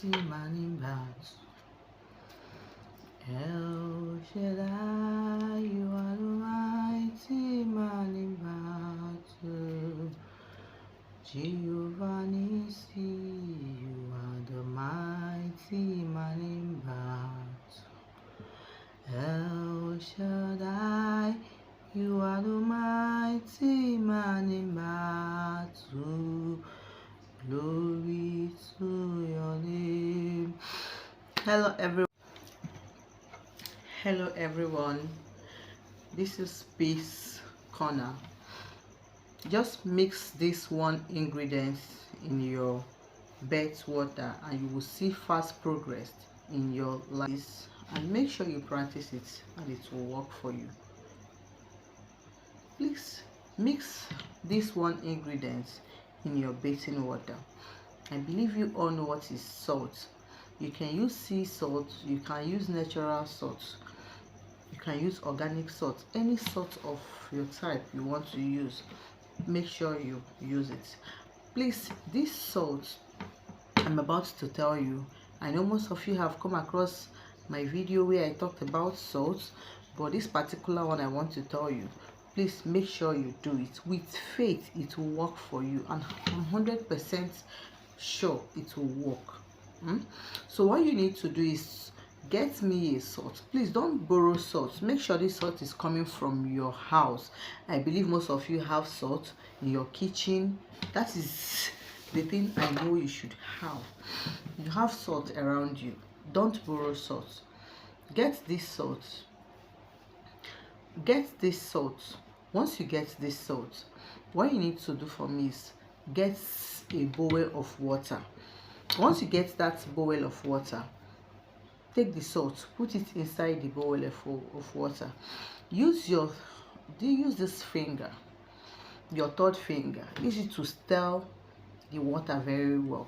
man in battle. El Shaddai, you are the mighty man in battle. Jehovah Nissi, you are the mighty man in battle. El Shaddai, you are the mighty man in battle. Glory to your name. Hello everyone. This is Peace Corner. Just mix this one ingredient in your bath water and you will see fast progress in your life, and make sure you practice it and it will work for you. Please mix this one ingredient in your bathing water. I believe you all know what is salt. You can use sea salt, you can use natural salt, you can use organic salt, any salt of your type you want to use. Make sure you use it. Please, this salt I'm about to tell you, I know most of you have come across my video where I talked about salt, but this particular one I want to tell you, please make sure you do it with faith. It will work for you, and I'm 100% sure it will work. So what you need to do is get me a salt. Please don't borrow salt. Make sure this salt is coming from your house. I believe most of you have salt in your kitchen. That is the thing I know you should have. You have salt around you. Don't borrow salt. Get this salt. Once you get this salt, what you need to do for me is get a bowl of water. Once you get that bowl of water, take the salt, put it inside the bowl of water. Use this finger, your third finger. Use it to stir the water very well.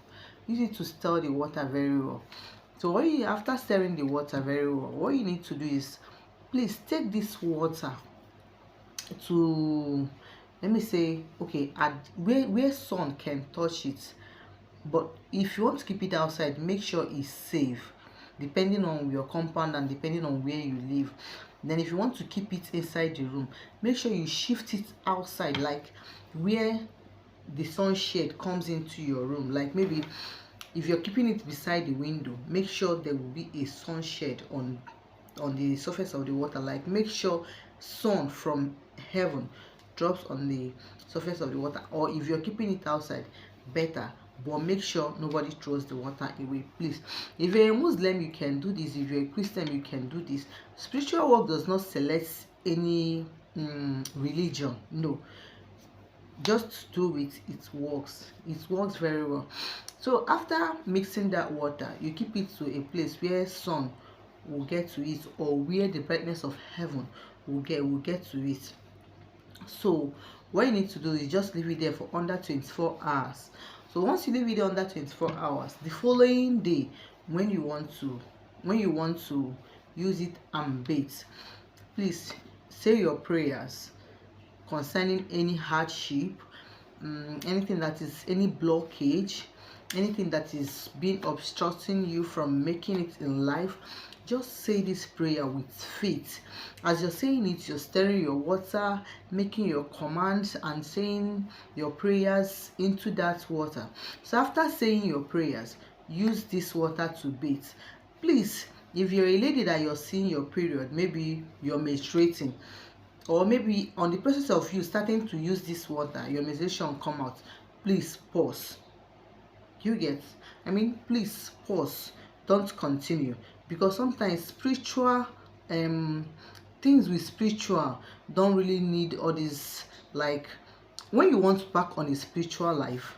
So after stirring the water very well, what you need to do is, please take this water to, let me say, okay, at where sun can touch it. But if you want to keep it outside, make sure it's safe, depending on your compound and depending on where you live. Then if you want to keep it inside the room, make sure you shift it outside, like where the sunshade comes into your room. Like maybe if you're keeping it beside the window, make sure there will be a sunshade on the surface of the water. Like make sure sun from heaven drops on the surface of the water. Or if you're keeping it outside, better, but make sure nobody throws the water away, please. If you're a Muslim, you can do this. If you're a Christian, you can do this. Spiritual work does not select any religion. No, just do it. It works very well. So after mixing that water, you keep it to a place where sun will get to it, or where the brightness of heaven will get to it. So what you need to do is just leave it there for under 24 hours. So once you leave it there under 24 hours, the following day, when you want to use it and bathe, please say your prayers concerning any hardship, anything that is any blockage, anything that is been obstructing you from making it in life. Just say this prayer with faith. As you're saying it, you're stirring your water, making your commands and saying your prayers into that water. So after saying your prayers, use this water to bathe. Please, if you're a lady that you're seeing your period, maybe you're menstruating, or maybe on the process of you starting to use this water, your menstruation come out, please pause. Please pause. Don't continue, because sometimes spiritual things with spiritual don't really need all this. Like when you want to back on a spiritual life,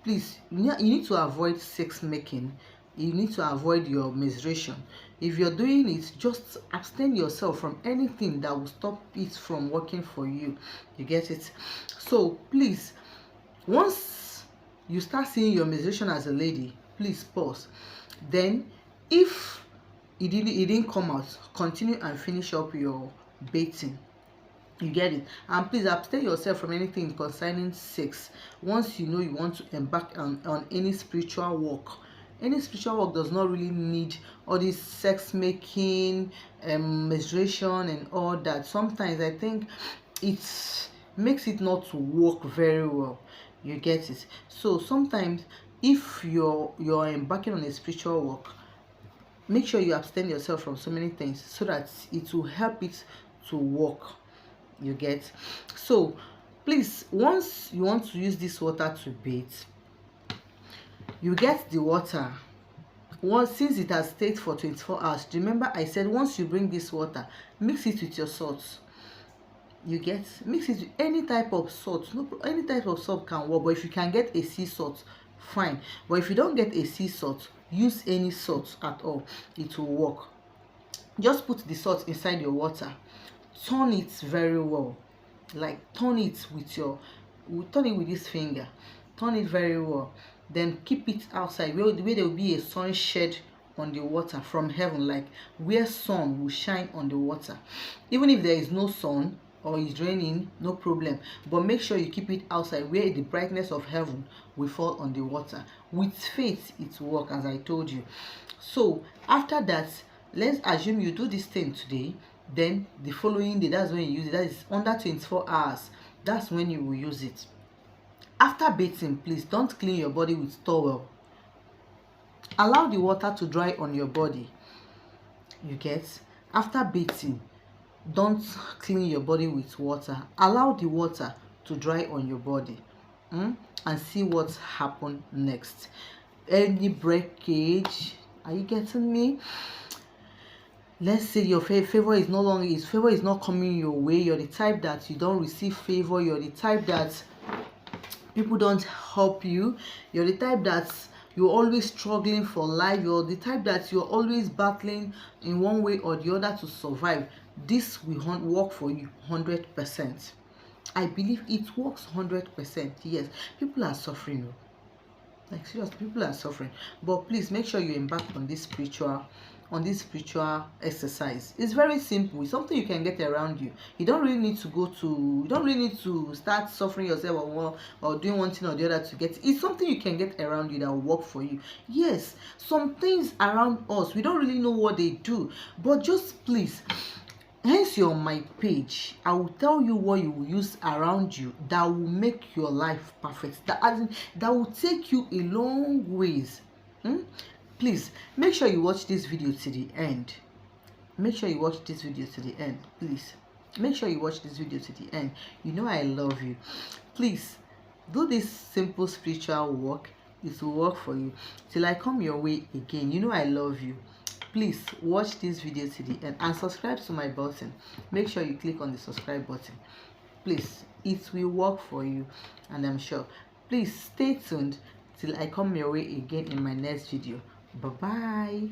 please, you need to avoid sex making. You need to avoid your menstruation. If you're doing it, just abstain yourself from anything that will stop it from working for you. You get it? So please, once you start seeing your menstruation as a lady, please pause. Then if it didn't come out, continue and finish up your bathing. You get it? And please abstain yourself from anything concerning sex. Once you know you want to embark on any spiritual work, Any spiritual work does not really need all this sex making, menstruation and all that. Sometimes I think it makes it not to work very well. You get it? So sometimes if you're embarking on a spiritual work, make sure you abstain yourself from so many things so that it will help it to work. You get? So please, once you want to use this water to bathe, you get the water. Once, since it has stayed for 24 hours, remember I said once you bring this water, mix it with your salt. You get? Mix it with any type of salt. No, any type of salt can work, but if you can get a sea salt, fine. But if you don't get a sea salt, use any salt at all, it will work. Just put the salt inside your water, turn it very well, like turn it with this finger, turn it very well, then keep it outside where there will be a sun shade on the water from heaven, like where sun will shine on the water. Even if there is no sun or it's raining, no problem, but make sure you keep it outside where the brightness of heaven will fall on the water. With faith it will work, as I told you. So after that, let's assume you do this thing today, then the following day, that's when you use it. That is under 24 hours, that's when you will use it. After bathing, please don't clean your body with towel. Allow the water to dry on your body. You get? After bathing, don't clean your body with water. Allow the water to dry on your body, and see what happens next. Any breakage, are you getting me? Let's say your favor is no longer, favor is not coming your way. You're the type that you don't receive favor. You're the type that people don't help you. You're the type that you're always struggling for life. You're the type that you're always battling in one way or the other to survive. This will work for you 100%. I believe it works 100%. Yes, people are suffering. Like seriously, people are suffering. But please make sure you embark on this spiritual exercise. It's very simple. It's something you can get around you. You don't really need to start suffering yourself or doing one thing or the other to get it. It's something you can get around you that will work for you. Yes, some things around us, we don't really know what they do, but just please, hence you're on my page, I will tell you what you will use around you that will make your life perfect, that will take you a long ways. Please make sure you watch this video to the end. Make sure you watch this video to the end. Please make sure you watch this video to the end. You know I love you. Please do this simple spiritual work. It will work for you till I come your way again. You know I love you. Please watch this video to the end and subscribe to my button. Make sure you click on the subscribe button. Please, it will work for you, and I'm sure. Please stay tuned till I come your way again in my next video. Bye bye.